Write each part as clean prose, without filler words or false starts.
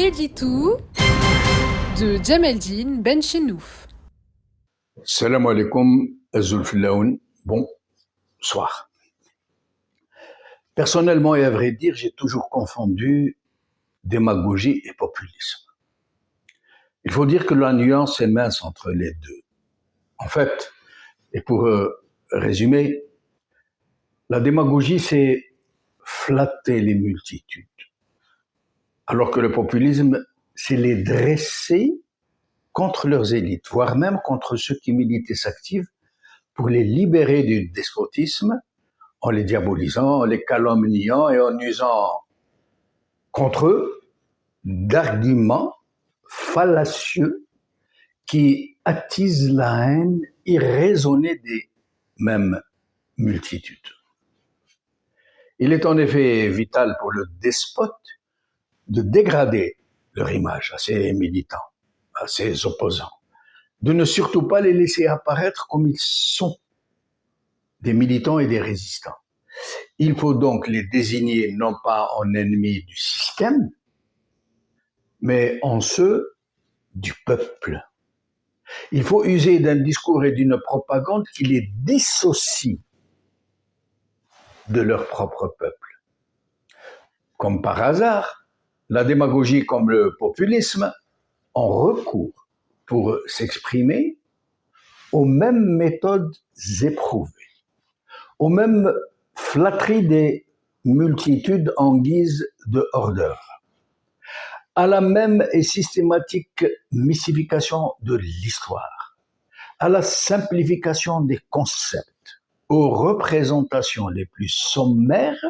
L'édito de Djemeldine Benchenouf. Salam alaikum, Zulfilaoun, bonsoir. Personnellement et à vrai dire, j'ai toujours confondu démagogie et populisme. Il faut dire que la nuance est mince entre les deux. En fait, et pour résumer, la démagogie, c'est flatter les multitudes, alors que le populisme, c'est les dresser contre leurs élites, voire même contre ceux qui militent et s'activent pour les libérer du despotisme, en les diabolisant, en les calomniant et en usant contre eux d'arguments fallacieux qui attisent la haine irraisonnée des mêmes multitudes. Il est en effet vital pour le despote de dégrader leur image à ses militants, à ses opposants, de ne surtout pas les laisser apparaître comme ils sont, des militants et des résistants. Il faut donc les désigner non pas en ennemis du système, mais en ceux du peuple. Il faut user d'un discours et d'une propagande qui les dissocie de leur propre peuple. Comme par hasard, la démagogie comme le populisme ont recours pour s'exprimer aux mêmes méthodes éprouvées, aux mêmes flatteries des multitudes en guise de hors-d'œuvre, à la même et systématique mystification de l'histoire, à la simplification des concepts, aux représentations les plus sommaires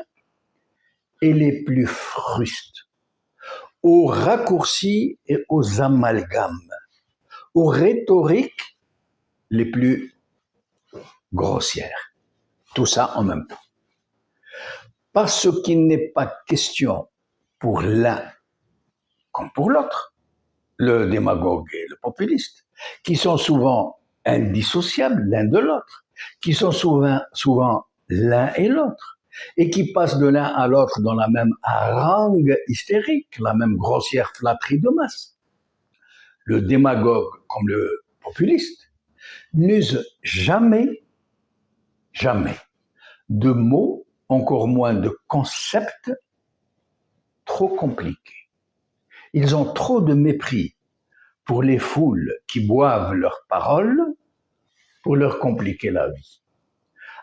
et les plus frustes, aux raccourcis et aux amalgames, aux rhétoriques les plus grossières. Tout ça en même temps. Parce qu'il n'est pas question pour l'un comme pour l'autre, le démagogue et le populiste, qui sont souvent indissociables l'un de l'autre, qui sont souvent l'un et l'autre, et qui passent de l'un à l'autre dans la même harangue hystérique, la même grossière flatterie de masse. Le démagogue comme le populiste n'use jamais de mots, encore moins de concepts trop compliqués. Ils ont trop de mépris pour les foules qui boivent leurs paroles pour leur compliquer la vie.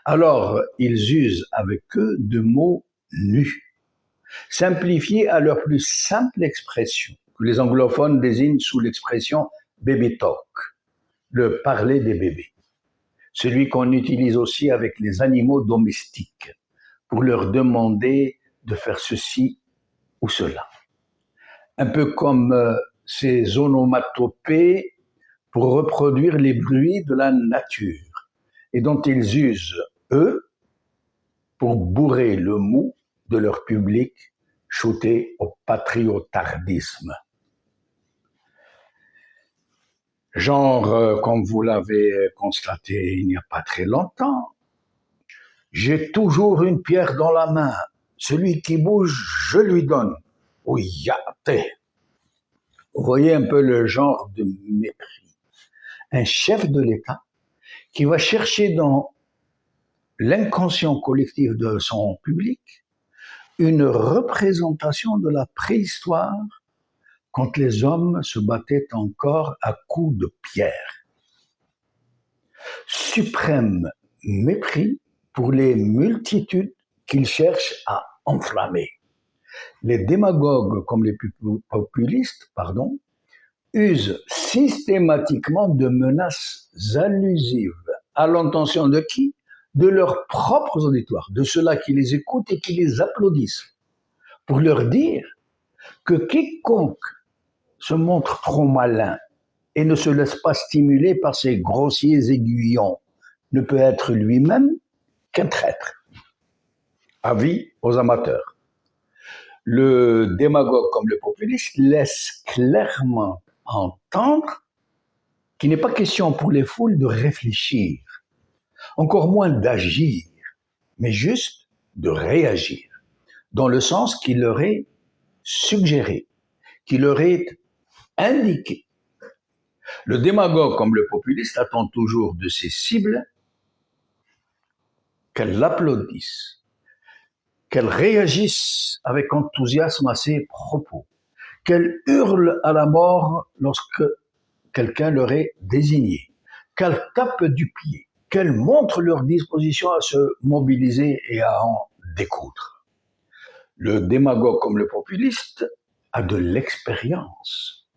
Alors, ils usent avec eux de mots nus, simplifiés à leur plus simple expression, que les anglophones désignent sous l'expression baby talk, le parler des bébés, celui qu'on utilise aussi avec les animaux domestiques pour leur demander de faire ceci ou cela. Un peu comme ces onomatopées pour reproduire les bruits de la nature et dont ils usent, eux, pour bourrer le mou de leur public shooté au patriotardisme. Genre, comme vous l'avez constaté il n'y a pas très longtemps, j'ai toujours une pierre dans la main. Celui qui bouge, je lui donne. Oui, vous voyez un peu le genre de mépris. Un chef de l'État qui va chercher dans l'inconscient collectif de son public une représentation de la préhistoire quand les hommes se battaient encore à coups de pierre. Suprême mépris pour les multitudes qu'il cherche à enflammer. Les démagogues comme les populistes, usent systématiquement de menaces allusives à l'intention de qui? De leurs propres auditoires, de ceux-là qui les écoutent et qui les applaudissent, pour leur dire que quiconque se montre trop malin et ne se laisse pas stimuler par ces grossiers aiguillons ne peut être lui-même qu'un traître. Avis aux amateurs. Le démagogue comme le populiste laisse clairement entendre qu'il n'est pas question pour les foules de réfléchir, encore moins d'agir, mais juste de réagir, dans le sens qu'il leur est suggéré, qui leur est indiqué. Le démagogue comme le populiste attend toujours de ses cibles qu'elles l'applaudissent, qu'elles réagissent avec enthousiasme à ses propos, qu'elles hurlent à la mort lorsque quelqu'un leur est désigné, qu'elles tapent du pied, qu'elles montrent leur disposition à se mobiliser et à en découdre. Le démagogue comme le populiste a de l'expérience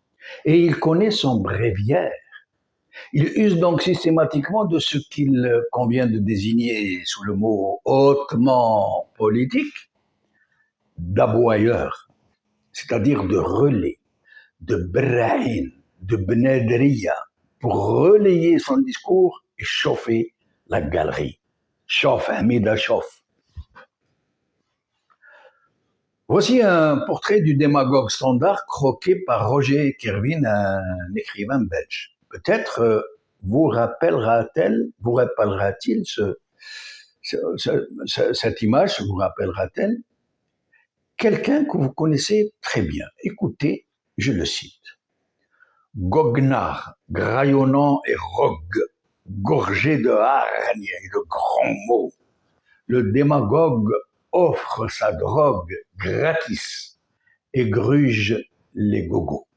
et il connaît son bréviaire. Il use donc systématiquement de ce qu'il convient de désigner sous le mot hautement politique d'aboyeur, c'est-à-dire de relais, de bra'in, de bnadriya, pour relayer son discours et chauffer la galerie. Chauffe, Hamida chauffe. Voici un portrait du démagogue standard croqué par Roger Kervin, un écrivain belge. Peut-être vous rappellera-t-il cette image, vous rappellera-t-elle quelqu'un que vous connaissez très bien. Écoutez, je le cite. Goguenard, graillonnant et rogue, gorgé de hargne et de grands mots, le démagogue offre sa drogue gratis et gruge les gogos.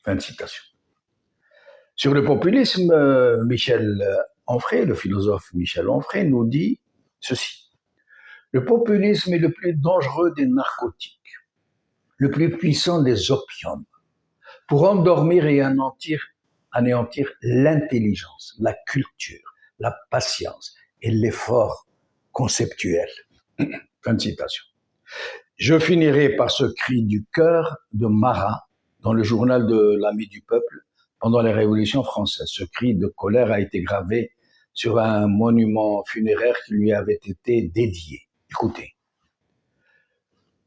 Fin de citation. Sur le populisme, Michel Onfray, le philosophe Michel Onfray, nous dit ceci. Le populisme est le plus dangereux des narcotiques, le plus puissant des opiums, pour endormir et anéantir l'intelligence, la culture, la patience et l'effort conceptuel. Fin de citation. Je finirai par ce cri du cœur de Marat dans le journal de l'Ami du peuple pendant les révolutions françaises. Ce cri de colère a été gravé sur un monument funéraire qui lui avait été dédié. Écoutez,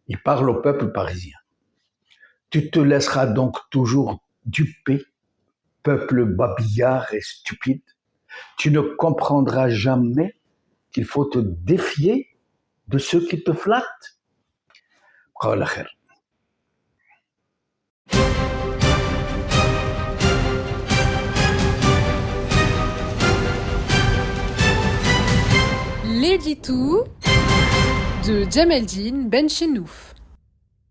il parle au peuple parisien. Tu te laisseras donc toujours duper, peuple babillard et stupide. Tu ne comprendras jamais qu'il faut te défier de ceux qui te flattent. L'édito de Djemeldine Benchenouf.